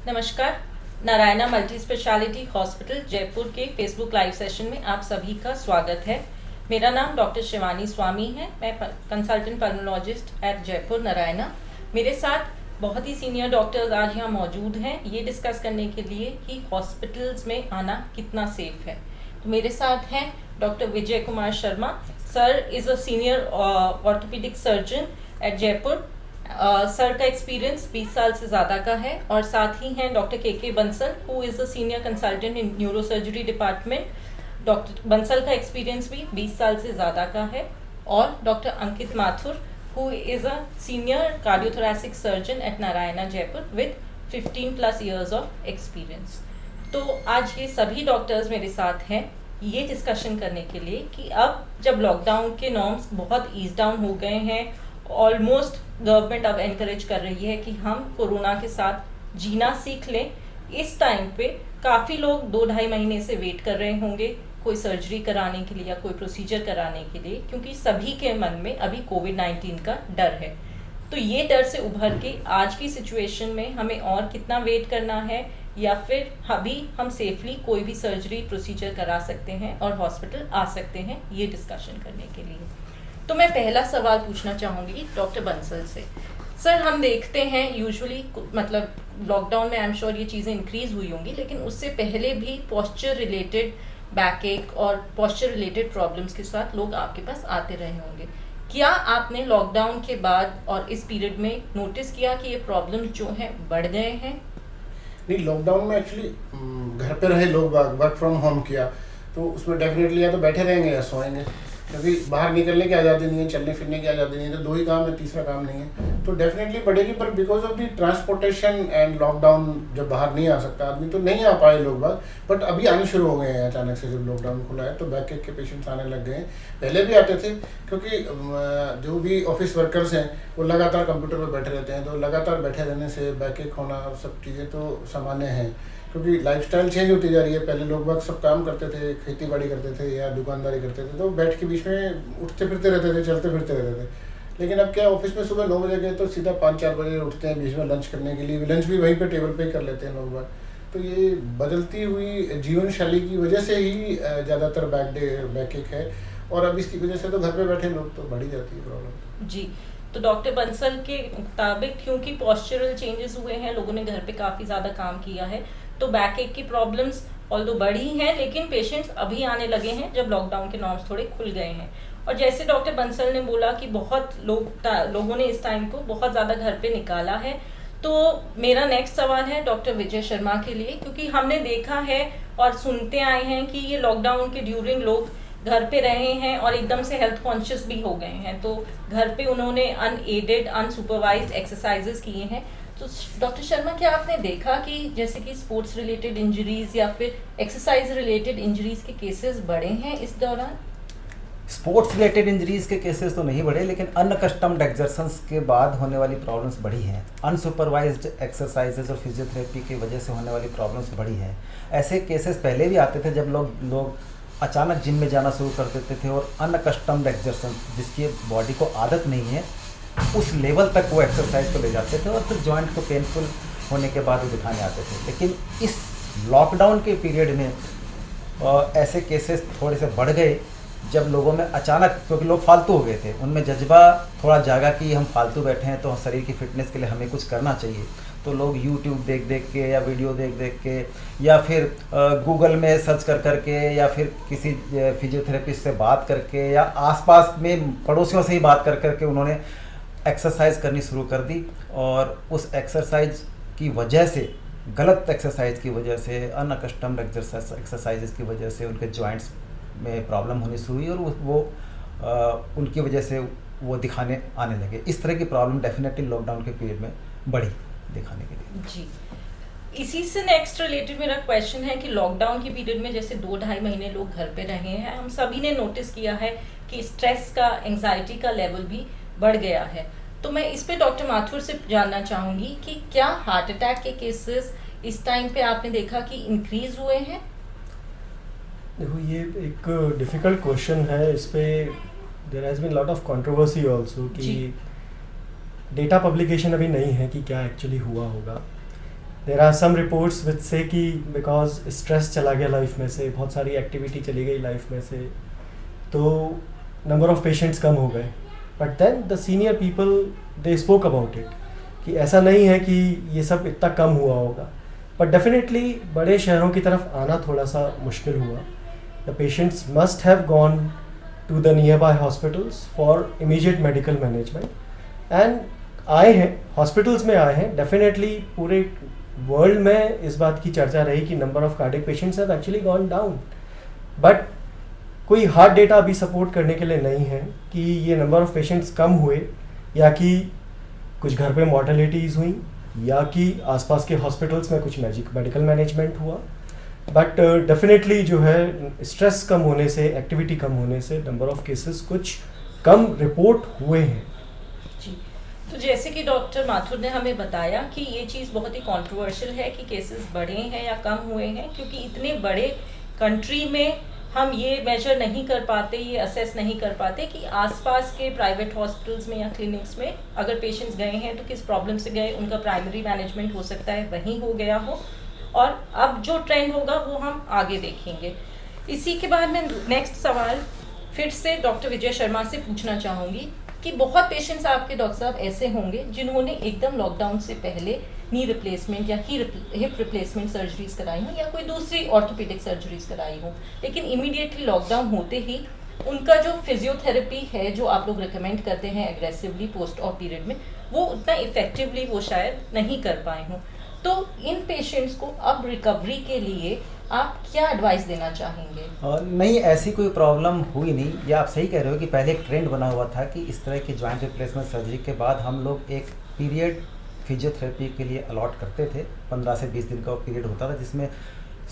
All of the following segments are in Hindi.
नमस्कार। Narayana multi speciality hospital Jaipur के फेसबुक लाइव सेशन में आप सभी का स्वागत है। मेरा नाम डॉक्टर शिवानी स्वामी है। मैं कंसल्टेंट पल्मोलॉजिस्ट एट जयपुर नारायणा। मेरे साथ बहुत ही सीनियर डॉक्टर्स आज यहाँ मौजूद हैं ये डिस्कस करने के लिए कि हॉस्पिटल्स में आना कितना सेफ है। तो मेरे साथ हैं doctor Vijay Kumar Sharma. Sir is a senior orthopaedic surgeon eight Jaipur. Sir का एक्सपीरियंस 20 साल से ज़्यादा का है और साथ ही हैं डॉक्टर के Bansal who is a senior consultant in neurosurgery department. Doctor Bansal का एक्सपीरियंस भी 20 साल से ज़्यादा का है और doctor Ankit Mathur who is a senior cardiothoracic surgeon eight Narayana Jaipur with 15+ years of experience. तो आज ये सभी डॉक्टर्स मेरे साथ हैं ये डिस्कशन करने के लिए कि अब जब लॉकडाउन के नॉर्म्स बहुत ईज डाउन हो गए हैं, ऑलमोस्ट गवर्नमेंट अब एनकरेज कर रही है कि हम कोरोना के साथ जीना सीख लें। इस टाइम पे काफ़ी लोग 2-2.5 महीने से वेट कर रहे होंगे कोई सर्जरी कराने के लिए या कोई प्रोसीजर कराने के लिए, क्योंकि सभी के मन में अभी कोविड-19 का डर है। तो ये डर से उभर के आज की सिचुएशन में हमें और कितना वेट करना है या फिर अभी हम सेफली कोई भी सर्जरी प्रोसीजर करा सकते हैं और हॉस्पिटल आ सकते हैं, ये डिस्कशन करने के लिए। तो मैं पहला सवाल पूछना चाहूँगी डॉक्टर बंसल से। सर हम देखते हैं यूजुअली मतलब लॉकडाउन में आई एम श्योर ये चीज़ें इंक्रीज हुई होंगी, लेकिन उससे पहले भी पोस्चर रिलेटेड बैक एक और पोस्चर रिलेटेड प्रॉब्लम्स के साथ लोग आपके पास आते रहे होंगे। क्या आपने लॉकडाउन के बाद और इस पीरियड में नोटिस किया कि ये प्रॉब्लम्स जो हैं बढ़ गए हैं? नहीं, लॉकडाउन में एक्चुअली घर पे रहे लोग, वर्क फ्रॉम होम किया, तो उसमें डेफिनेटली या तो बैठे रहेंगे या सोएंगे, क्योंकि बाहर निकलने की आज़ादी नहीं है, चलने फिरने की आज़ादी नहीं है, तो 2 ही काम है, तीसरा काम नहीं है, तो डेफिनेटली बढ़ेगी। पर because of the transportation and lockdown जब बाहर नहीं आ सकता आदमी तो नहीं आ पाए लोग बाग, बट अभी आने शुरू हो गए हैं अचानक से। जब लॉकडाउन खुला है तो बैक एक के पेशेंट्स आने लग गए हैं। पहले भी आते थे, क्योंकि जो भी ऑफिस वर्कर्स हैं वो लगातार कंप्यूटर पर बैठे रहते हैं, तो लगातार बैठे रहने से बैक एक होना सब चीज़ें तो सामान्य हैं, क्योंकि लाइफस्टाइल चेंज होती जा रही है। पहले लोग बाग सब काम करते थे, खेती बाड़ी करते थे या दुकानदारी करते थे, तो बैठ के बीच में उठते फिरते रहते थे, चलते फिरते रहते थे। लेकिन अब क्या, ऑफिस में सुबह 9 बजे गए तो सीधा 5-4 बजे उठते हैं, बीच में लंच करने के लिए, लंच भी वहीं पे टेबल पे ही कर लेते हैं लोग बाग। तो ये बदलती हुई जीवन शैली की वजह से ही ज़्यादातर बैक एक है, और अब इसकी वजह से तो घर पे बैठे लोग तो बढ़ ही जाती है प्रॉब्लम। जी, तो डॉक्टर बंसल के मुताबिक क्योंकि पॉस्चरल चेंजेस हुए हैं, लोगों ने घर पे काफ़ी ज़्यादा काम किया है, तो बैक एक की प्रॉब्लम्स ऑल्दो बढ़ी हैं, लेकिन पेशेंट्स अभी आने लगे हैं जब लॉकडाउन के नॉर्म्स थोड़े खुल गए हैं। और जैसे डॉक्टर बंसल ने बोला कि बहुत लोगों ने इस टाइम को बहुत ज़्यादा घर पे निकाला है, तो मेरा नेक्स्ट सवाल है डॉक्टर विजय शर्मा के लिए, क्योंकि हमने देखा है और सुनते आए हैं कि ये लॉकडाउन के ड्यूरिंग लोग घर पे रहे हैं और एकदम से हेल्थ कॉन्शियस भी हो गए हैं, तो घर पे उन्होंने अनएडेड अनसुपरवाइज्ड एक्सरसाइजेस किए हैं। तो डॉक्टर शर्मा, क्या आपने देखा कि जैसे कि स्पोर्ट्स रिलेटेड इंजरीज या फिर एक्सरसाइज रिलेटेड इंजरीज के केसेस बढ़े हैं इस दौरान? स्पोर्ट्स रिलेटेड इंजरीज के केसेस तो नहीं बढ़े, लेकिन अनकस्टम्ड एक्सर्शंस के बाद होने वाली प्रॉब्लम्स बढ़ी हैं। अनसुपरवाइज्ड एक्सरसाइजेज और फिजियोथेरेपी की वजह से होने वाली प्रॉब्लम्स बढ़ी हैं। ऐसे केसेस पहले भी आते थे जब लोग अचानक जिम में जाना शुरू कर देते थे और अनकस्टम्ड एक्सर्शन, जिसकी बॉडी को आदत नहीं है, उस लेवल तक वो एक्सरसाइज को ले जाते थे और फिर जॉइंट को पेनफुल होने के बाद वो दिखाने आते थे। लेकिन इस लॉकडाउन के पीरियड में ऐसे केसेस थोड़े से बढ़ गए जब लोगों में अचानक, क्योंकि लोग फालतू हो गए थे, उनमें जज्बा थोड़ा जागा कि हम फालतू बैठे हैं तो शरीर की फिटनेस के लिए हमें कुछ करना चाहिए। तो लोग यूट्यूब देख देख के या वीडियो देख देख के या फिर गूगल में सर्च कर कर के या फिर किसी फिजियोथेरेपिस्ट से बात करके या आसपास में पड़ोसियों से ही बात कर कर के उन्होंने एक्सरसाइज करनी शुरू कर दी। और उस एक्सरसाइज की वजह से, गलत एक्सरसाइज की वजह से, अनकस्टम्ड एक्सरसाइजेस की वजह से उनके जॉइंट्स में प्रॉब्लम होनी शुरू हुई और वो उनकी वजह से वो दिखाने आने लगे। इस तरह की प्रॉब्लम डेफिनेटली लॉकडाउन के पीरियड में बढ़ी दिखाने के लिए। जी, इसी से नेक्स्ट रिलेटेड मेरा क्वेश्चन है कि लॉकडाउन के पीरियड में जैसे 2-2.5 महीने लोग घर पे रहे हैं, हम सभी ने नोटिस किया है कि स्ट्रेस का, एंजाइटी का लेवल भी बढ़ गया है। तो मैं इस पे डॉक्टर माथुर से जानना चाहूँगी कि क्या हार्ट अटैक के केसेस इस टाइम पे आपने देखा कि इंक्रीज हुए हैं? देखो, ये एक डिफ़िकल्ट क्वेश्चन है। इस पे there has been lot of controversy also कि डेटा पब्लिकेशन अभी नहीं है कि क्या एक्चुअली हुआ होगा। There are some reports which से कि बिकॉज स्ट्रेस चला गया लाइफ में से, बहुत सारी एक्टिविटी चली गई लाइफ में से, तो नंबर ऑफ पेशेंट्स कम हो गए. But then the senior people they spoke about it कि ऐसा नहीं है कि ये सब इतना कम हुआ होगा. बट डेफिनेटली बड़े शहरों की तरफ आना थोड़ा सा मुश्किल हुआ. The patients must have gone to the nearby hospitals for immediate medical management and आए हैं, हॉस्पिटल्स में आए हैं. डेफिनेटली पूरे वर्ल्ड में इस बात की चर्चा रही कि number of cardiac patients have actually gone down. But कोई हार्ड डेटा अभी सपोर्ट करने के लिए नहीं है कि ये नंबर ऑफ पेशेंट्स कम हुए या कि कुछ घर पे मॉर्टेलिटीज़ हुई या कि आसपास के हॉस्पिटल्स में कुछ मेडिकल मैनेजमेंट हुआ. बट डेफिनेटली जो है स्ट्रेस कम होने से, एक्टिविटी कम होने से नंबर ऑफ केसेस कुछ कम रिपोर्ट हुए हैं. जी, तो जैसे कि डॉक्टर माथुर ने हमें बताया कि ये चीज़ बहुत ही कंट्रोवर्शियल है कि केसेस बढ़े हैं या कम हुए हैं, क्योंकि इतने बड़े कंट्री में हम ये मेजर नहीं कर पाते, ये असेस नहीं कर पाते कि आसपास के प्राइवेट हॉस्पिटल्स में या क्लिनिक्स में अगर पेशेंट्स गए हैं तो किस प्रॉब्लम से गए, उनका प्राइमरी मैनेजमेंट हो सकता है वहीं हो गया हो, और अब जो ट्रेंड होगा वो हम आगे देखेंगे. इसी के बाद मैं नेक्स्ट सवाल फिर से डॉक्टर विजय शर्मा से पूछना चाहूँगी कि बहुत पेशेंट्स आपके डॉक्टर साहब ऐसे होंगे जिन्होंने एकदम लॉकडाउन से पहले नी रिप्लेसमेंट या हिप रिप्लेसमेंट सर्जरीज कराई हो या कोई दूसरी ऑर्थोपेडिक सर्जरीज कराई हो, लेकिन इमीडिएटली लॉकडाउन होते ही उनका जो फिजियोथेरेपी है जो आप लोग रिकमेंड करते हैं एग्रेसिवली पोस्ट ऑप पीरियड में, वो उतना इफेक्टिवली वो शायद नहीं कर पाए हों. तो इन पेशेंट्स को अब रिकवरी के लिए आप क्या एडवाइस देना चाहेंगे? नहीं, ऐसी कोई प्रॉब्लम हुई नहीं. ये आप सही कह रहे हो कि पहले एक ट्रेंड बना हुआ था कि इस तरह की जॉइंट रिप्लेसमेंट सर्जरी के बाद हम लोग एक पीरियड फिजियोथेरेपी के लिए अलॉट करते थे. 15 से 20 दिन का वो पीरियड होता था जिसमें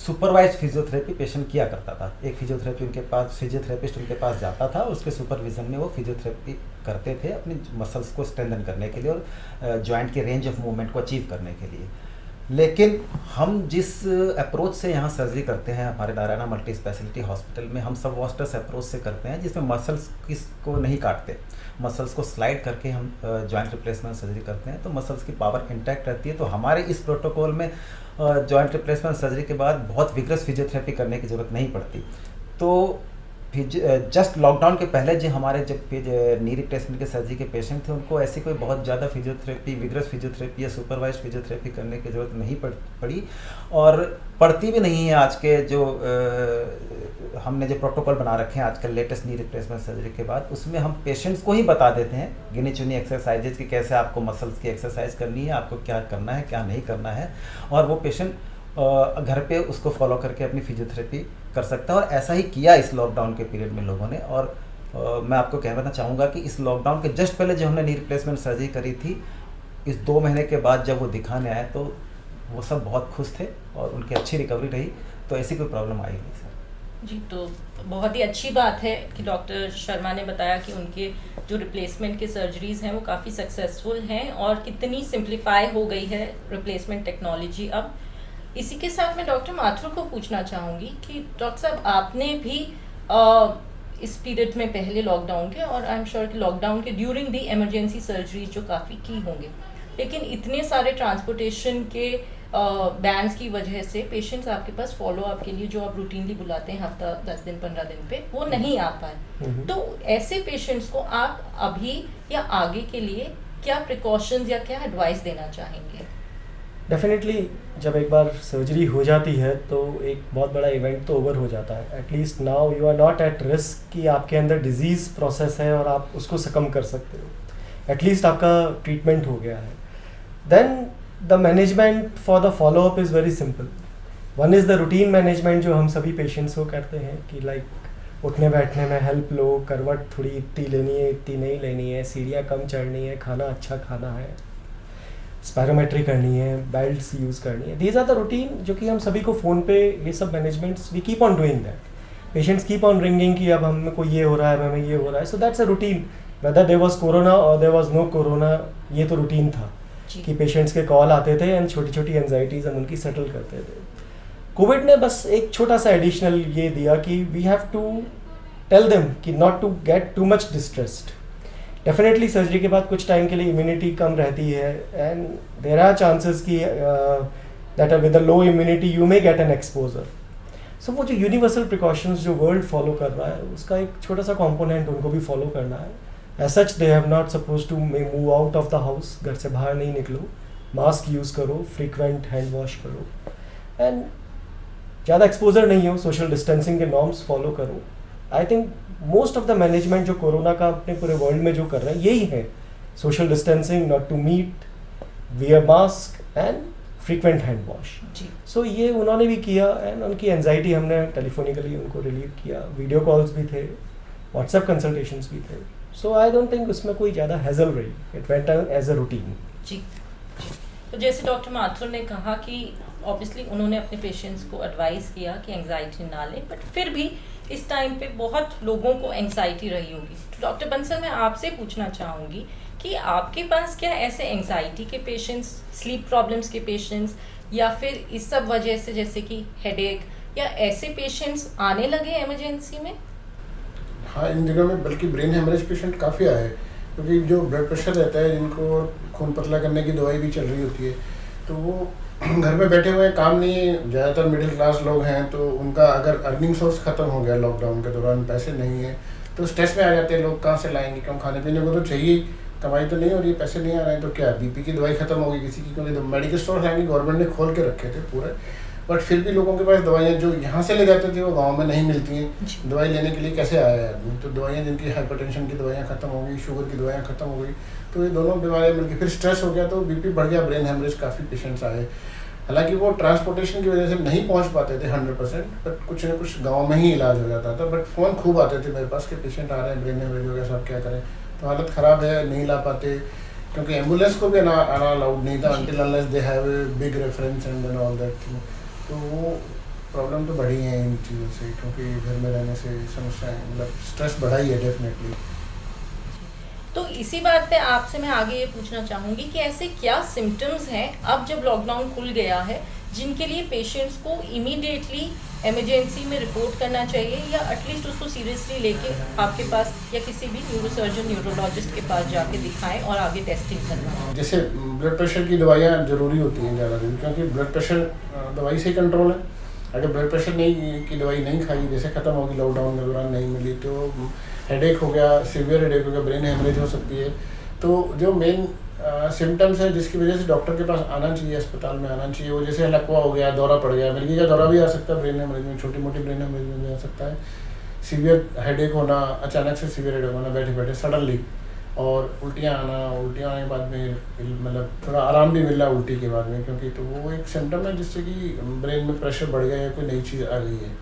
सुपरवाइज फिजियोथेरेपी पेशेंट किया करता था. एक फिजियोथेरेपिस्ट उनके पास जाता था, उसके सुपरविजन में वो फिजियोथेरेपी करते थे अपनी मसल्स को स्ट्रेंथन करने के लिए और जॉइंट के रेंज ऑफ मूवमेंट को अचीव करने के लिए. लेकिन हम जिस अप्रोच से यहाँ सर्जरी करते हैं हमारे नारायणा मल्टी स्पेशलिटी हॉस्पिटल में, हम सब वॉस्टर्स अप्रोच से करते हैं जिसमें मसल्स को नहीं काटते, मसल्स को स्लाइड करके हम जॉइंट रिप्लेसमेंट सर्जरी करते हैं, तो मसल्स की पावर इंटैक्ट रहती है. तो हमारे इस प्रोटोकॉल में जॉइंट रिप्लेसमेंट सर्जरी के बाद बहुत विग्रस फिजियोथेरेपी करने की ज़रूरत नहीं पड़ती. तो जस्ट लॉकडाउन के पहले जो हमारे जब नी रिप्लेसमेंट के सर्जरी के पेशेंट थे उनको ऐसी कोई बहुत ज़्यादा फिजियोथेरेपी, विग्रस फिजियोथेरेपी या सुपरवाइज फिजियोथेरेपी करने की ज़रूरत नहीं पड़ी और पड़ती भी नहीं है. आज के जो हमने जो प्रोटोकॉल बना रखे हैं आजकल लेटेस्ट नी रिप्लेसमेंट सर्जरी के बाद, उसमें हम पेशेंट्स को ही बता देते हैं गिनी चुनी एक्सरसाइजेज कि कैसे आपको मसल्स की एक्सरसाइज करनी है, आपको क्या करना है क्या नहीं करना है, और वो पेशेंट घर पे उसको फॉलो करके अपनी फिजियोथेरेपी कर सकता है. और ऐसा ही किया इस लॉकडाउन के पीरियड में लोगों ने. और मैं आपको कहना चाहूँगा कि इस लॉकडाउन के जस्ट पहले जो हमने नी रिप्लेसमेंट सर्जरी करी थी, इस 2 महीने के बाद जब वो दिखाने आए तो वो सब बहुत खुश थे और उनकी अच्छी रिकवरी रही. तो ऐसी कोई प्रॉब्लम आई नहीं सर. जी, तो बहुत ही अच्छी बात है कि डॉक्टर शर्मा ने बताया कि उनके जो रिप्लेसमेंट के सर्जरीज़ हैं वो काफ़ी सक्सेसफुल हैं और कितनी सिंप्लीफाई हो गई है रिप्लेसमेंट टेक्नोलॉजी अब. इसी के साथ मैं डॉक्टर माथुर को पूछना चाहूँगी कि डॉक्टर साहब आपने भी इस पीरियड में पहले लॉकडाउन के और आई एम श्योर कि लॉकडाउन के ड्यूरिंग दी इमरजेंसी सर्जरी जो काफ़ी की होंगे, लेकिन इतने सारे ट्रांसपोर्टेशन के बैंस की वजह से पेशेंट्स आपके पास फॉलो अप के लिए जो आप रूटीनली बुलाते हैं हफ्ता 10 दिन 15 दिन पे, वो नहीं आ पाए. तो ऐसे पेशेंट्स को आप अभी या आगे के लिए क्या प्रिकॉशंस या क्या एडवाइस देना चाहेंगे? डेफिनेटली जब एक बार सर्जरी हो जाती है तो एक बहुत बड़ा इवेंट तो ओवर हो जाता है. At least now you are not at risk कि आपके अंदर डिजीज़ प्रोसेस है और आप उसको सकम कर सकते हो. एटलीस्ट आपका ट्रीटमेंट हो गया है. Then the management for the follow up is very simple. One is the routine management जो हम सभी पेशेंट्स को करते हैं कि लाइक उठने बैठने में हेल्प लो, करवट थोड़ी इतनी लेनी है इतनी नहीं लेनी है, सीढ़ियाँ कम चढ़नी है, खाना अच्छा खाना है, स्पायरोमेट्री करनी है, बेल्ट्स यूज़ करनी है. दीज आर द रूटीन जो कि हम सभी को फ़ोन पे ये सब managements we keep on doing that. Patients keep on ringing कि अब हमें को ये हो रहा है, हमें ये हो रहा है. So that's a routine. Whether there was corona और देयर वाज नो कोरोना, ये तो रूटीन था कि पेशेंट्स के कॉल आते थे एंड छोटी छोटी एंजाइटीज़ हम उनकी सेटल करते थे. कोविड ने बस एक छोटा सा एडिशनल ये दिया कि we have to tell them कि not to get too much distressed. Definitely surgery के बाद कुछ टाइम के लिए इम्यूनिटी कम रहती है एंड देयर आर चांसेस कि that are with a low immunity you may get an exposure. So वो जो यूनिवर्सल प्रिकॉशंस जो वर्ल्ड फॉलो कर रहा है उसका एक छोटा सा कंपोनेंट उनको भी फॉलो करना है. As such they have not suppose to move out of the house, घर से बाहर नहीं निकलो, मास्क यूज़ करो, फ्रीक्वेंट हैंड वॉश करो, एंड ज़्यादा एक्सपोजर नहीं हो, सोशल डिस्टेंसिंग के नॉर्म्स फॉलो करो. I think most of the management जो कोरोना का अपने पूरे वर्ल्ड में जो कर रहे हैं यही है, social distancing, not to meet, wear mask and frequent hand wash. So ये उन्होंने भी किया एंड उनकी एंजाइटी हमने टेलीफोनिकली उनको रिलीव किया, वीडियो कॉल्स भी थे, व्हाट्सएप कंसल्टेशंस भी थे. सो आई डोंट थिंक उसमें कोई ज़्यादा हैजल रही, it went as a routine. जी. तो जैसे डॉक्टर माथुर ने कहा कि ऑब्वियसली उन्होंने अपने पेशेंट्स को एडवाइस किया कि एंग्जाइटी ना लें, बट फिर भी इस टाइम पे बहुत लोगों को एंग्जाइटी रही होगी. तो डॉक्टर बंसल, मैं आपसे पूछना चाहूँगी कि आपके पास क्या ऐसे एंग्जाइटी के पेशेंट्स, स्लीप प्रॉब्लम्स के पेशेंट्स, या फिर इस सब वजह से जैसे कि हेडेक, या ऐसे पेशेंट्स आने लगे इमरजेंसी में? हाँ, इन दिनों में बल्कि ब्रेन हेमरेज पेशेंट काफ़ी आए, क्योंकि जो ब्लड प्रेशर रहता है, जिनको खून पतला करने की दवाई भी चल रही होती है, तो वो घर में बैठे हुए काम नहीं है. ज़्यादातर मिडिल क्लास लोग हैं, तो उनका अगर अर्निंग सोर्स ख़त्म हो गया लॉकडाउन के दौरान, पैसे नहीं है, तो स्ट्रेस में आ जाते हैं लोग. कहाँ से लाएंगे, क्यों, खाने पीने को तो चाहिए, कमाई तो नहीं हो रही, पैसे नहीं आ रहे हैं, तो क्या बीपी की दवाई खत्म होगी किसी की, क्योंकि मेडिकल स्टोर हैं गवर्नमेंट ने खोल के रखे थे पूरे, बट फिर भी लोगों के पास दवाइयाँ जो यहाँ से ले जाते थे वो गांव में नहीं मिलती हैं. दवाई लेने के लिए कैसे आया है आदमी, तो दवाइयाँ जिनकी हाइपरटेंशन की दवाइयाँ खत्म हो गई, शुगर की दवाइयाँ खत्म हो गई, तो ये दोनों बीमारियाँ मिलकर फिर स्ट्रेस हो गया, तो बीपी बढ़ गया, ब्रेन हेमरेज काफ़ी पेशेंट्स आए. हालांकि वो ट्रांसपोर्टेशन की वजह से नहीं पहुंच पाते थे 100%, बट कुछ न कुछ गांव में ही इलाज हो जाता था. बट फ़ोन खूब आते थे मेरे पास कि पेशेंट आ रहे हैं, ब्रेन हेमरेज हो गया, सब क्या करें, तो हालत ख़राब है, नहीं ला पाते, क्योंकि एम्बुलेंस को भी आना अलाउड नहीं था until unless they have a big reference and then all that thing. तो वो प्रॉब्लम तो बढ़ी है इन चीज़ों से, क्योंकि घर में रहने से समस्याएं, मतलब स्ट्रेस बढ़ा ही है डेफिनेटली. तो इसी बात पे आपसे मैं आगे ये पूछना चाहूँगी कि ऐसे क्या सिम्टम्स हैं अब जब लॉकडाउन खुल गया है, जिनके लिए पेशेंट्स को इमीडिएटली इमरजेंसी में रिपोर्ट करना चाहिए, या एटलीस्ट उसको सीरियसली लेके आपके पास या किसी भी न्यूरोसर्जन, न्यूरोलॉजिस्ट के पास जाके दिखाएं और आगे टेस्टिंग करवाएं? जैसे ब्लड प्रेशर की दवाइयाँ ज़रूरी होती हैं ज़्यादा दिन, क्योंकि ब्लड प्रेशर दवाई से कंट्रोल है. अगर ब्लड प्रेशर नहीं की दवाई नहीं खाई, जैसे ख़त्म होगी लॉकडाउन के दौरान नहीं मिली, तो हेडेक हो गया, सीवियर हेडेक हो गया, ब्रेन हेमरेज हो सकती है. तो जो मेन सिम्टम्स है जिसकी वजह से डॉक्टर के पास आना चाहिए, अस्पताल में आना चाहिए, वो जैसे लकवा हो गया, दौरा पड़ गया, मिर्गी का दौरा भी आ सकता है ब्रेन हेमरेज में, छोटी मोटी ब्रेन हेमरेज में भी आ सकता है. सीवियर हेडेक होना, अचानक से सीवियर हेडेक होना बैठे बैठे सडनली, और उल्टियाँ आना, उल्टियाँ आने के बाद में मतलब थोड़ा आराम भी मिल रहा है उल्टी के बाद में, क्योंकि तो वो एक सिम्टम है जिससे कि ब्रेन में प्रेशर बढ़ गया या कोई नई चीज़ आ गई है.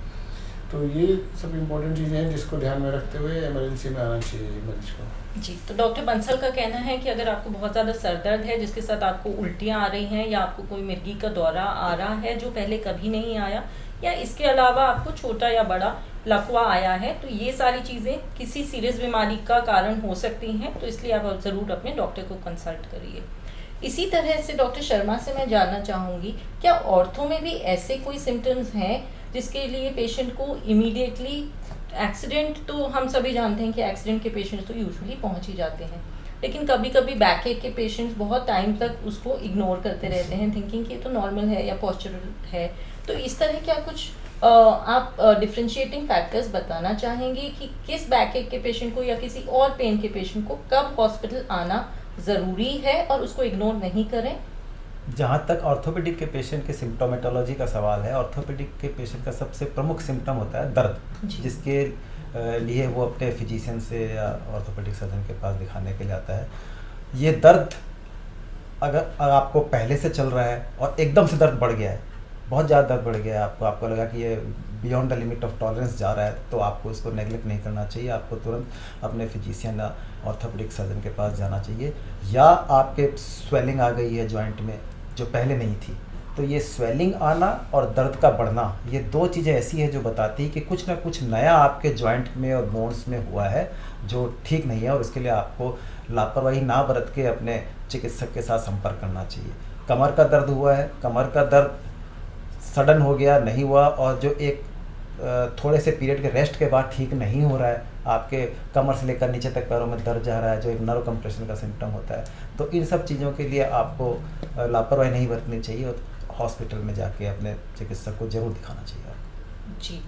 तो ये सब इम्पोर्टेंट चीज़ें हैं जिसको ध्यान में रखते हुए इमरजेंसी में आना चाहिए मरीज को. जी. तो डॉक्टर बंसल का कहना है कि अगर आपको बहुत ज़्यादा सर दर्द है, जिसके साथ आपको उल्टियाँ आ रही हैं, या आपको कोई मिर्गी का दौरा आ रहा है जो पहले कभी नहीं आया, या इसके अलावा आपको छोटा या बड़ा लकवा आया है, तो ये सारी चीज़ें किसी सीरियस बीमारी का कारण हो सकती हैं, तो इसलिए आप ज़रूर अपने डॉक्टर को कंसल्ट करिए. इसी तरह से डॉक्टर शर्मा से मैं जानना चाहूँगी, क्या ऑर्थो में भी ऐसे कोई सिम्टम्स हैं जिसके लिए पेशेंट को इमीडिएटली, एक्सीडेंट तो हम सभी जानते हैं कि एक्सीडेंट के पेशेंट्स तो यूजुअली पहुंच ही जाते हैं, लेकिन कभी कभी बैक एक के पेशेंट्स बहुत टाइम तक उसको इग्नोर करते रहते हैं, थिंकिंग कि ये तो नॉर्मल है या पॉस्चरल है, तो इस तरह क्या कुछ आप डिफरेंशिएटिंग फैक्टर्स बताना चाहेंगे कि किस बैक एक के पेशेंट को या किसी और पेन के पेशेंट को कब हॉस्पिटल आना ज़रूरी है और उसको इग्नोर नहीं करें? जहाँ तक ऑर्थोपेडिक के पेशेंट के सिम्टोमेटोलॉजी का सवाल है, ऑर्थोपेडिक के पेशेंट का सबसे प्रमुख सिम्टम होता है दर्द, जिसके लिए वो अपने फिजिशियन से या ऑर्थोपेडिक सर्जन के पास दिखाने के लिए आता है. ये दर्द अगर आपको पहले से चल रहा है और एकदम से दर्द बढ़ गया है, बहुत ज़्यादा दर्द बढ़ गया है, आपको लगा कि ये beyond the limit of tolerance जा रहा है, तो आपको इसको नेगलेक्ट नहीं करना चाहिए. आपको तुरंत अपने फिजिशियन या ऑर्थोपेडिक सर्जन के पास जाना चाहिए. या आपके स्वेलिंग आ गई है जॉइंट में जो पहले नहीं थी, तो ये स्वेलिंग आना और दर्द का बढ़ना, ये दो चीज़ें ऐसी है जो बताती है कि कुछ ना कुछ नया आपके जॉइंट में और बोन्स में हुआ है जो ठीक नहीं है, और इसके लिए आपको लापरवाही ना बरत के अपने चिकित्सक के साथ संपर्क करना चाहिए. कमर का दर्द हुआ है, कमर का दर्द सडन हो गया, नहीं हुआ, और जो एक थोड़े से पीरियड के रेस्ट के बाद ठीक नहीं हो रहा है, आपके कमर से लेकर नीचे तक पैरों में दर्द जा रहा है, जो एक नर्व कंप्रेशन का सिम्टम होता है, तो इन सब चीज़ों के लिए आपको लापरवाही नहीं बरतनी चाहिए. हॉस्पिटल में जाके अपने चिकित्सक को जरूर दिखाना चाहिए आपको। जी,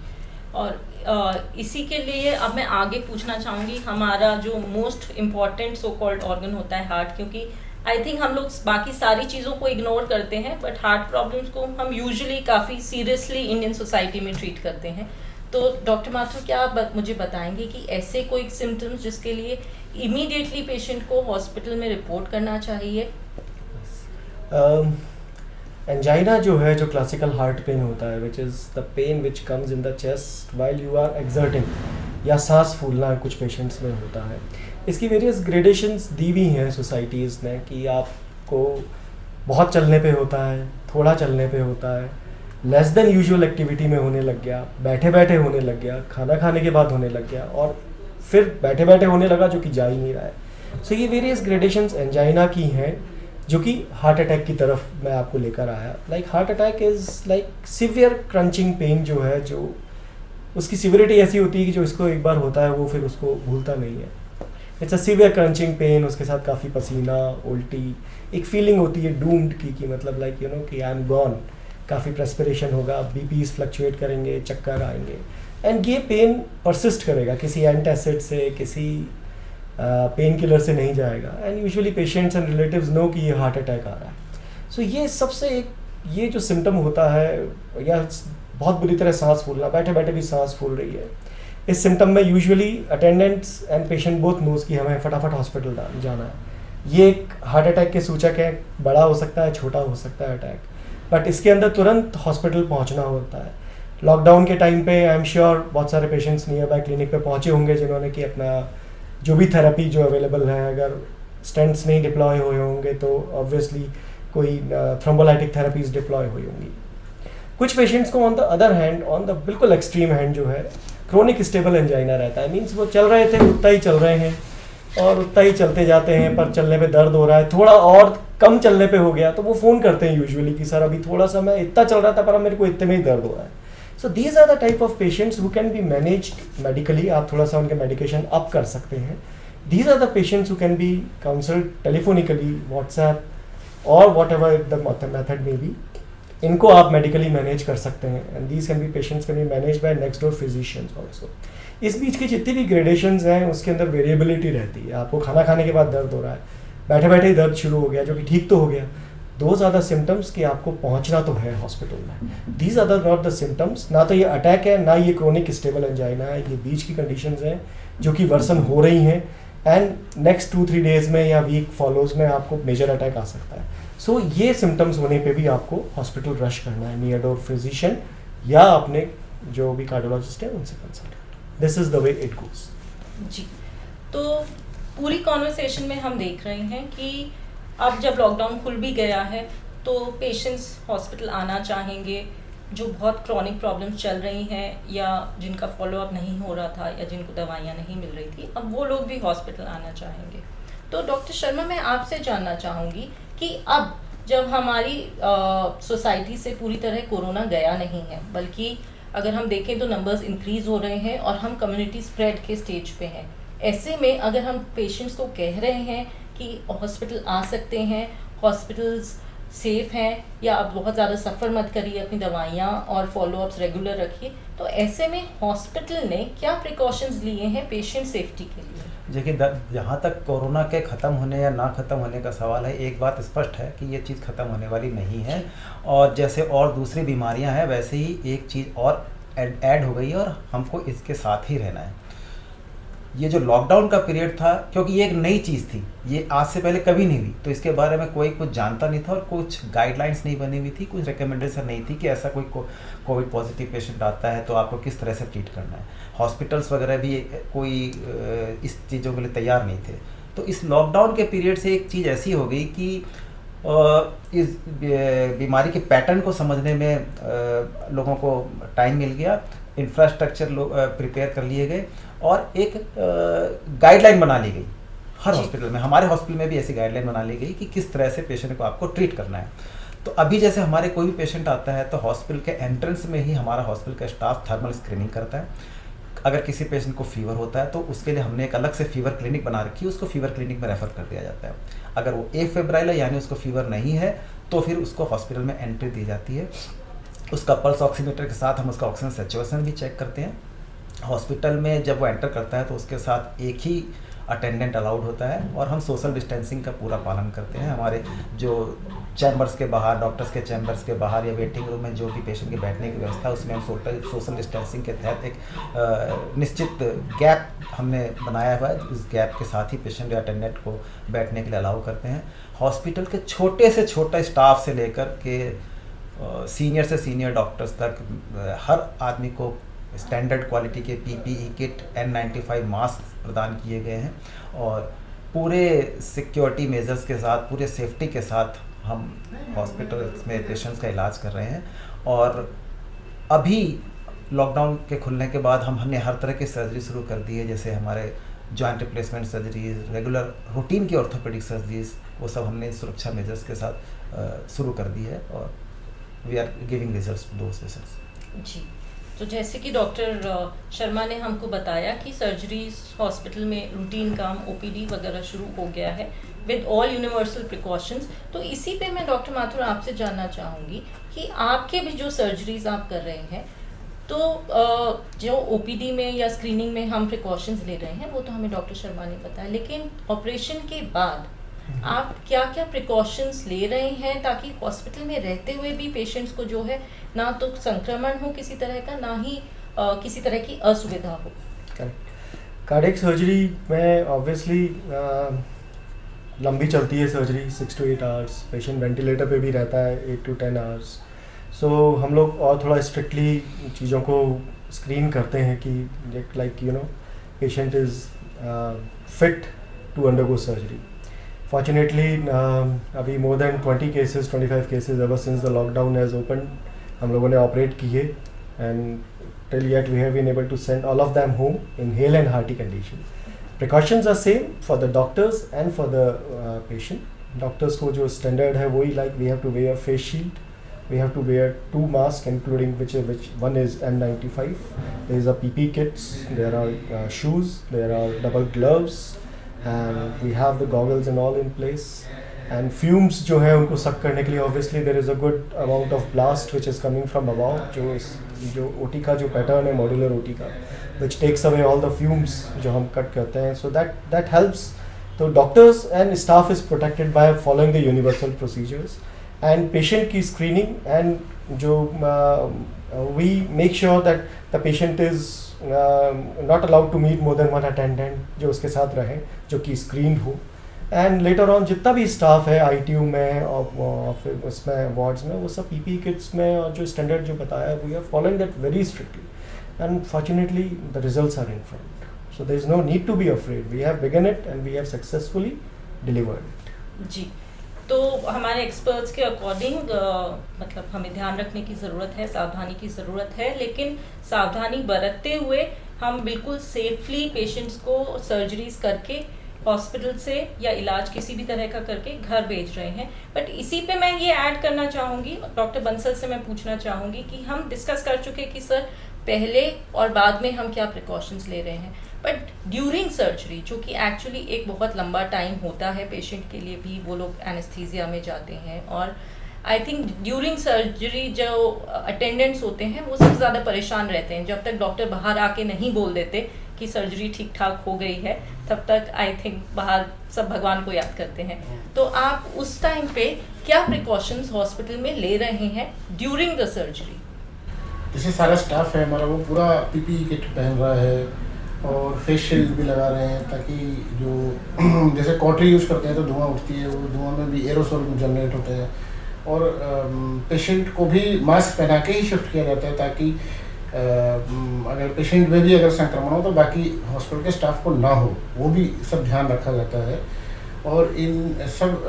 और इसी के लिए अब मैं आगे पूछना चाहूँगी, हमारा जो most important so called organ होता है हार्ट, क्योंकि आई थिंक हम लोग बाकी सारी चीज़ों को इग्नोर करते हैं बट हार्ट प्रॉब्लम्स को हम यूजुअली काफ़ी सीरियसली इंडियन सोसाइटी में ट्रीट करते हैं। तो डॉक्टर माथुर, क्या आप मुझे बताएंगे कि ऐसे कोई सिम्टम्स जिसके लिए इमीडिएटली पेशेंट को हॉस्पिटल में रिपोर्ट करना चाहिए? एंजाइना जो है, जो क्लासिकल हार्ट पेन होता है, which is the pain which comes in the chest while you are exerting, या सांस फूलना कुछ पेशेंट्स में होता है। इसकी वेरियस ग्रेडेशंस दी हुई हैं सोसाइटीज़ ने कि आपको बहुत चलने पे होता है, थोड़ा चलने पे होता है, लेस देन यूजुअल एक्टिविटी में होने लग गया, बैठे बैठे होने लग गया, खाना खाने के बाद होने लग गया, और फिर बैठे बैठे होने लगा जो कि जा ही नहीं रहा है। सो ये वेरियस ग्रेडेशंस एंजाइना की हैं जो कि हार्ट अटैक की तरफ मैं आपको लेकर आया। Like heart attack is like severe crunching pain जो है, जो उसकी सिवियरिटी ऐसी होती है कि जो इसको एक बार होता है वो फिर उसको भूलता नहीं है। It's a severe crunching pain, उसके साथ काफ़ी पसीना, उल्टी, एक फीलिंग होती है डूम्ड की, कि मतलब लाइक यू नो कि आई एम गॉन, काफ़ी प्रेस्पिरेशन होगा, बीपीज फ्लक्चुएट करेंगे, चक्कर आएंगे, एंड ये पेन परसिस्ट करेगा, किसी एंटासिड से, किसी पेन किलर से नहीं जाएगा, and usually patients and relatives know कि ये हार्ट अटैक आ रहा है। सो ये सबसे एक ये जो सिम्टम होता है, या बहुत बुरी तरह सांस फूलना, बैठे बैठे भी सांस फूल रही है, इस सिम्टम में usually attendants and patient both knows कि हमें फटाफट हॉस्पिटल जाना है। ये एक हार्ट अटैक के सूचक है, बड़ा हो सकता है, छोटा हो सकता है अटैक, बट इसके अंदर तुरंत हॉस्पिटल पहुंचना होता है। लॉकडाउन के टाइम पे आई एम श्योर बहुत सारे पेशेंट्स नियर बाय क्लिनिक पे पहुंचे होंगे जिन्होंने कि अपना जो भी थेरेपी जो अवेलेबल है, अगर स्टेंट्स नहीं डिप्लॉय हुए होंगे तो ऑब्वियसली कोई थ्रोम्बोलाइटिक थेरेपीज डिप्लॉय हुई होंगी। कुछ पेशेंट्स को on the other hand, on the बिल्कुल एक्सट्रीम हैंड जो है, क्रोनिक स्टेबल एंजाइना रहता है। मीन्स वो चल रहे थे, उतना ही चल रहे हैं और उतना ही चलते जाते हैं, पर चलने पे दर्द हो रहा है, थोड़ा और कम चलने पे हो गया तो वो फ़ोन करते हैं यूजुअली कि सर अभी थोड़ा सा मैं इतना चल रहा था पर अब मेरे को इतने में ही दर्द हो रहा है। So these are the type of patients who can be managed medically. आप थोड़ा सा उनके मेडिकेशन अप कर सकते हैं। These are the patients who can be counselled telephonically, WhatsApp और वॉट एवर द मेथड में बी, इनको आप मेडिकली मैनेज कर सकते हैं, and these can be patients can be manage by next door physicians also. इस बीच की जितनी भी ग्रेडेशंस हैं उसके अंदर वेरिएबिलिटी रहती है। आपको खाना खाने के बाद दर्द हो रहा है, बैठे बैठे ही दर्द शुरू हो गया जो कि ठीक तो हो गया, दो ज़्यादा सिम्टम्स कि आपको पहुंचना तो है हॉस्पिटल में। These are the not the symptoms, ना तो ये अटैक है ना ये क्रोनिक स्टेबल एंजाइना है, ये बीच की कंडीशंस हैं जो कि वर्सन हो रही हैं, एंड नेक्स्ट 2-3 डेज में या वीक फॉलोज में आपको मेजर अटैक आ सकता है। सो ये सिम्टम्स होने पे भी आपको हॉस्पिटल रश करना है, नियर डोर फिजिशियन या अपने जो भी कार्डियोलॉजिस्ट है उनसे consult. This is the way it goes. जी, तो पूरी कॉन्वर्सेशन में हम देख रहे हैं कि अब जब लॉकडाउन खुल भी गया है तो पेशेंट्स हॉस्पिटल आना चाहेंगे जो बहुत क्रॉनिक प्रॉब्लम्स चल रही हैं या जिनका फॉलोअप नहीं हो रहा था या जिनको दवाइयाँ नहीं मिल रही थी, अब वो लोग भी हॉस्पिटल आना चाहेंगे। तो डॉक्टर शर्मा, मैं आपसे जानना चाहूँगी कि अब जब हमारी सोसाइटी से पूरी तरह कोरोना गया नहीं है, बल्कि अगर हम देखें तो नंबर्स इंक्रीज हो रहे हैं और हम कम्युनिटी स्प्रेड के स्टेज पे हैं, ऐसे में अगर हम पेशेंट्स को कह रहे हैं कि हॉस्पिटल आ सकते हैं, हॉस्पिटल्स सेफ हैं या आप बहुत ज़्यादा सफ़र मत करिए, अपनी दवाइयाँ और फॉलोअप्स रेगुलर रखिए, तो ऐसे में हॉस्पिटल ने क्या प्रिकॉशंस लिए हैं पेशेंट सेफ्टी के लिए? देखिए, जहाँ तक कोरोना के ख़त्म होने या ना ख़त्म होने का सवाल है, एक बात स्पष्ट है कि ये चीज़ ख़त्म होने वाली नहीं है, और जैसे और दूसरी बीमारियां हैं वैसे ही एक चीज़ और ऐड हो गई है और हमको इसके साथ ही रहना है। ये जो लॉकडाउन का पीरियड था, क्योंकि ये एक नई चीज़ थी, ये आज से पहले कभी नहीं हुई, तो इसके बारे में कोई कुछ जानता नहीं था और कुछ गाइडलाइंस नहीं बनी हुई थी, कुछ रिकमेंडेशन नहीं थी कि ऐसा कोई कोविड पॉजिटिव पेशेंट आता है तो आपको किस तरह से ट्रीट करना है। हॉस्पिटल्स वगैरह भी कोई इस चीज़ों के लिए तैयार नहीं थे। तो इस लॉकडाउन के पीरियड से एक चीज़ ऐसी हो गई कि इस बीमारी के पैटर्न को समझने में लोगों को टाइम मिल गया, इंफ्रास्ट्रक्चर प्रिपेयर कर लिए गए और एक गाइडलाइन बना ली गई हर हॉस्पिटल में। हमारे हॉस्पिटल में भी ऐसी गाइडलाइन बना ली गई कि किस तरह से पेशेंट को आपको ट्रीट करना है। तो अभी जैसे हमारे कोई भी पेशेंट आता है तो हॉस्पिटल के एंट्रेंस में ही हमारा हॉस्पिटल का स्टाफ थर्मल स्क्रीनिंग करता है। अगर किसी पेशेंट को फीवर होता है तो उसके लिए हमने एक अलग से फीवर क्लिनिक बना रखी है, उसको फीवर क्लिनिक में रेफ़र कर दिया जाता है। अगर वो एफेब्राइल है यानी उसको फीवर नहीं है तो फिर उसको हॉस्पिटल में एंट्री दी जाती है। उसका पल्स ऑक्सीमीटर के साथ हम उसका ऑक्सीजन सैचुरेशन भी चेक करते हैं। हॉस्पिटल में जब वो एंटर करता है तो उसके साथ एक ही अटेंडेंट अलाउड होता है और हम सोशल डिस्टेंसिंग का पूरा पालन करते हैं। हमारे जो चैम्बर्स के बाहर, डॉक्टर्स के चैम्बर्स के बाहर या वेटिंग रूम में जो भी पेशेंट के बैठने की व्यवस्था है उसमें हम सोशल डिस्टेंसिंग के तहत एक निश्चित गैप हमने बनाया हुआ है। उस गैप के साथ ही पेशेंट या अटेंडेंट को बैठने के लिए अलाउ करते हैं। हॉस्पिटल के छोटे से छोटा स्टाफ से लेकर के सीनियर से सीनियर डॉक्टर्स तक हर आदमी को स्टैंडर्ड क्वालिटी के PPE किट, N95 मास्क प्रदान किए गए हैं और पूरे सिक्योरिटी मेजर्स के साथ, पूरे सेफ्टी के साथ हम हॉस्पिटल्स में पेशेंट्स का इलाज कर रहे हैं। और अभी लॉकडाउन के खुलने के बाद हमने हर तरह की सर्जरी शुरू कर दी है, जैसे हमारे joint replacement surgeries, regular routine की ऑर्थोपेडिक सर्जरीज, वो सब हमने सुरक्षा मेजर्स के साथ शुरू कर दी है और we are giving results to those patients. जी, तो जैसे कि डॉक्टर शर्मा ने हमको बताया कि सर्जरीज हॉस्पिटल में रूटीन काम, OPD वगैरह शुरू हो गया है विद ऑल यूनिवर्सल प्रिकॉशंस। तो इसी पे मैं डॉक्टर माथुर आपसे जानना चाहूँगी कि आपके भी जो सर्जरीज आप कर रहे हैं तो जो OPD में या स्क्रीनिंग में हम प्रिकॉशंस ले रहे हैं वो तो हमें डॉक्टर शर्मा ने बताया, लेकिन ऑपरेशन के बाद आप क्या क्या प्रिकॉशंस ले रहे हैं ताकि हॉस्पिटल में रहते हुए भी पेशेंट्स को जो है ना तो संक्रमण हो किसी तरह का, ना ही किसी तरह की असुविधा हो। कार्डियक सर्जरी में ऑब्वियसली लंबी चलती है surgery, 6 to 8 hours. Patient ventilator पे भी रहता है 8 to 10 आवर्स। सो हम लोग और थोड़ा स्ट्रिक्टली चीज़ों को स्क्रीन करते हैं कि like patient is fit to undergo surgery. Fortunately, अभी more than 20 cases, 25 cases ever since the lockdown has opened, हम लोगों ने ऑपरेट किए and till yet we have been able to send all of them home in hale and hearty condition. Precautions are same for the doctors and for the patient. Doctors को जो standard है वही, like we have to wear face shield, we have to wear 2 masks including which one is N95. There is a PPE kits, there are shoes, there are double gloves. And we have the goggles and all in place. And fumes जो है उनको suck करने के लिए obviously there is a good amount of blast which is coming from above, जो OT का जो pattern है modular OT का, which takes away all the fumes जो हम cut करते हैं, so that helps. तो doctors and staff is protected by following the universal procedures. And patient की screening and जो we make sure that the patient is not allowed to meet more than one attendant जो उसके साथ रहे, जो कि स्क्रीन हो। एंड लेटर ऑन जितना भी स्टाफ है ITU में और फिर उसमें वार्ड्स में, वो सब PPE किट्स में और जो स्टैंडर्ड जो बताया we are following that very strictly and fortunately the results are in front, so there is no need to be afraid. We have begun it and we have successfully delivered it. जी, तो हमारे एक्सपर्ट्स के अकॉर्डिंग मतलब हमें ध्यान रखने की ज़रूरत है, सावधानी की ज़रूरत है, लेकिन सावधानी बरतते हुए हम बिल्कुल सेफली पेशेंट्स को सर्जरीज करके हॉस्पिटल से या इलाज किसी भी तरह का करके घर भेज रहे हैं। बट इसी पे मैं ये ऐड करना चाहूँगी, डॉक्टर बंसल से मैं पूछना चाहूँगी कि हम डिस्कस कर चुके कि सर पहले और बाद में हम क्या प्रिकॉशंस ले रहे हैं, बट ड्यूरिंग सर्जरी जो कि एक्चुअली एक बहुत लंबा टाइम होता है पेशेंट के लिए भी, वो लोग एनेस्थीसिया में जाते हैं और आई थिंक ड्यूरिंग सर्जरी जो अटेंडेंट्स होते हैं वो सबसे ज़्यादा परेशान रहते हैं। जब तक डॉक्टर बाहर आके नहीं बोल देते कि सर्जरी ठीक ठाक हो गई है तब तक आई थिंक बाहर सब भगवान को याद करते हैं। तो आप उस टाइम पे क्या प्रिकॉशंस हॉस्पिटल में ले रहे हैं ड्यूरिंग द सर्जरी? जैसे सारा स्टाफ है हमारा वो पूरा PPE किट पहन रहा है और फेस शील्ड भी लगा रहे हैं ताकि जो जैसे कॉटरी यूज़ करते हैं तो धुआं उठती है, वो धुआं में भी एरोसोल जनरेट होते हैं और पेशेंट को भी मास्क पहना के ही शिफ्ट किया जाता है ताकि अगर पेशेंट में भी अगर संक्रमण हो तो बाकी हॉस्पिटल के स्टाफ को ना हो, वो भी सब ध्यान रखा जाता है। और इन सब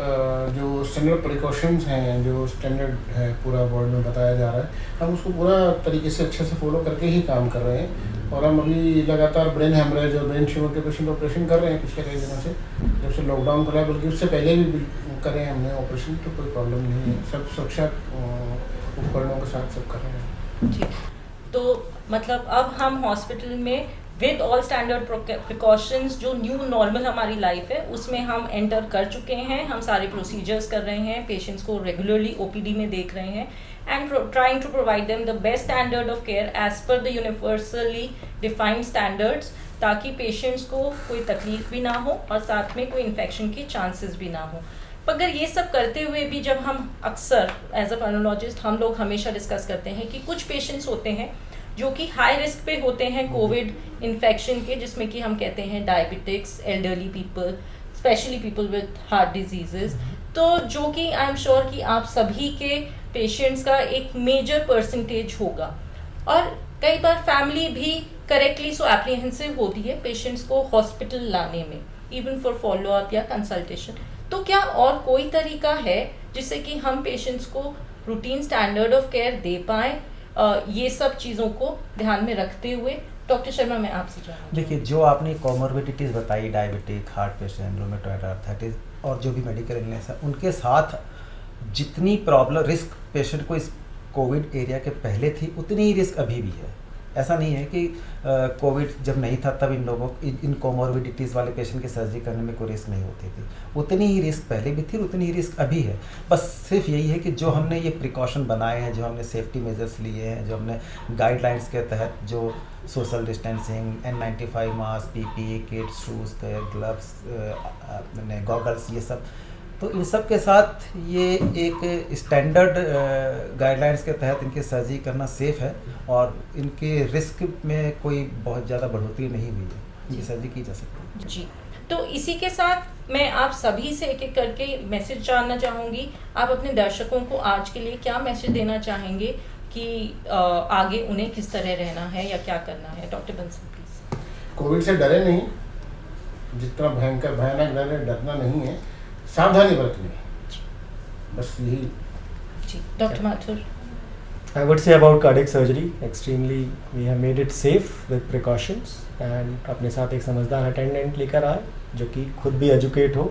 जो स्टैंडर्ड प्रिकॉशंस हैं, जो स्टैंडर्ड है पूरा बोर्ड में बताया जा रहा है, हम उसको पूरा तरीके से अच्छे से फॉलो करके ही काम कर रहे हैं। और हम अभी लगातार ब्रेन हेमरेज और ब्रेन ट्यूमर के पेशेंट ऑपरेशन कर रहे हैं पिछले कई दिनों से, जब से लॉकडाउन खुला, बल्कि उससे पहले भी करें हमने ऑपरेशन, तो कोई प्रॉब्लम नहीं है, सब सुरक्षा उपकरणों के साथ सब कर रहे हैं। ठीक, तो मतलब अब हम हॉस्पिटल में विद ऑल स्टैंडर्ड प्रिकॉशंस। जो न्यू नॉर्मल हमारी लाइफ है उसमें हम एंटर कर चुके हैं, हम सारे प्रोसीजर्स कर रहे हैं, पेशेंट्स को रेगुलरली ओपीडी में देख रहे हैं and trying to provide them the best standard of care as per the universally defined standards, ताकि पेशेंट्स को कोई तकलीफ भी ना हो और साथ में कोई इन्फेक्शन के चांसेस भी ना हो। मगर ये सब करते हुए भी जब हम अक्सर एज अ पल्मोनोलॉजिस्ट हम लोग हमेशा डिस्कस करते हैं कि कुछ पेशेंट्स होते हैं जो कि हाई रिस्क पे होते हैं कोविड इन्फेक्शन के, जिसमें कि हम कहते हैं diabetics, elderly people, specially people with heart diseases. तो जो कि आई एम श्योर कि आप सभी के पेशेंट्स का एक मेजर परसेंटेज होगा, और कई बार फैमिली भी करेक्टली सो एप्रीहेंसिव होती है पेशेंट्स को हॉस्पिटल लाने में, इवन फॉर फॉलो अप या कंसल्टेशन। तो क्या और कोई तरीका है जिससे कि हम पेशेंट्स को रूटीन स्टैंडर्ड ऑफ केयर दे पाएँ, ये सब चीज़ों को ध्यान में रखते हुए? डॉक्टर शर्मा, मैं आपसे जानूँ। देखिए, जो आपने कॉमोर्बिडिटीज़ बताई, diabetic, heart patient, rheumatoid arthritis और जो भी मेडिकल इलनेस है, उनके साथ जितनी प्रॉब्लम रिस्क पेशेंट को इस कोविड एरिया के पहले थी उतनी ही रिस्क अभी भी है। ऐसा नहीं है कि कोविड जब नहीं था तब इन कोमोर्बिडिटीज़ वाले पेशेंट की सर्जरी करने में कोई रिस्क नहीं होती थी। उतनी ही रिस्क पहले भी थी, उतनी ही रिस्क अभी है। बस सिर्फ यही है कि जो हमने ये प्रिकॉशन बनाए हैं, जो हमने सेफ्टी मेजर्स लिए हैं, जो हमने गाइडलाइंस के तहत जो social distancing, N95 mask, PPE kit, shoes, gloves, goggles, ये सब, तो इन सब के साथ ये एक स्टैंडर्ड गाइडलाइंस के तहत इनकी सर्जरी करना सेफ़ है और इनके रिस्क में कोई बहुत ज़्यादा बढ़ोतरी नहीं हुई है, इनकी सर्जरी की जा सकती है। जी, तो इसी के साथ मैं आप सभी से एक एक करके मैसेज जानना चाहूँगी। आप अपने दर्शकों को आज के लिए क्या मैसेज देना चाहेंगे कि आगे उन्हें किस तरह रहना है या क्या करना है? Doctor Bansal please. कोविड से डरे नहीं, जितना भयानक डर है, डरना नहीं है, सावधानी बरतनी है, बस यही। जी, doctor Mathur. I would say about cardiac surgery, extremely we have made it safe with precautions and अपने साथ एक समझदार अटेंडेंट लेकर आए जो कि खुद भी एजुकेट हो,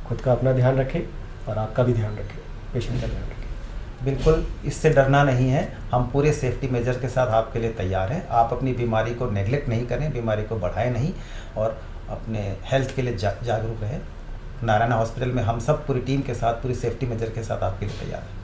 खुद का अपना ध्यान रखे और आपका भी ध्यान रखे, पेशेंट का ध्यान रखे। बिल्कुल, इससे डरना नहीं है, हम पूरे सेफ्टी मेजर के साथ आपके लिए तैयार हैं। आप अपनी बीमारी को नेगलेक्ट नहीं करें, बीमारी को बढ़ाएं नहीं और अपने हेल्थ के लिए जागरूक रहें। नारायण हॉस्पिटल में हम सब पूरी टीम के साथ, पूरी सेफ्टी मेजर के साथ आपके लिए तैयार हैं।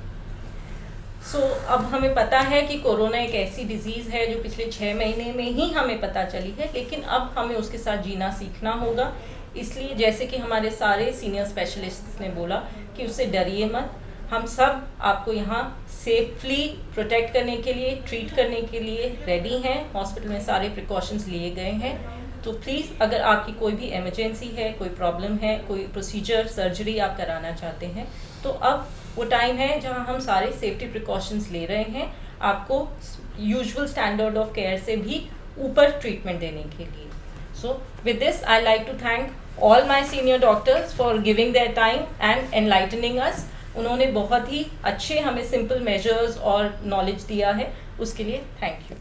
अब हमें पता है कि कोरोना एक ऐसी डिजीज़ है जो पिछले 6 महीने में ही हमें पता चली है, लेकिन अब हमें उसके साथ जीना सीखना होगा। इसलिए जैसे कि हमारे सारे सीनियर स्पेशलिस्ट्स ने बोला कि उससे डरिए मत, हम सब आपको यहाँ सेफली प्रोटेक्ट करने के लिए, ट्रीट करने के लिए रेडी हैं। हॉस्पिटल में सारे प्रिकॉशंस लिए गए हैं, तो प्लीज़ अगर आपकी कोई भी इमरजेंसी है, कोई प्रॉब्लम है, कोई प्रोसीजर, सर्जरी आप कराना चाहते हैं, तो अब वो टाइम है जहां हम सारे सेफ्टी प्रिकॉशंस ले रहे हैं आपको यूजुअल स्टैंडर्ड ऑफ केयर से भी ऊपर ट्रीटमेंट देने के लिए। So with this I like to thank all my senior doctors for giving their time and enlightening us. उन्होंने बहुत ही अच्छे हमें सिंपल मेजर्स और नॉलेज दिया है, उसके लिए थैंक यू।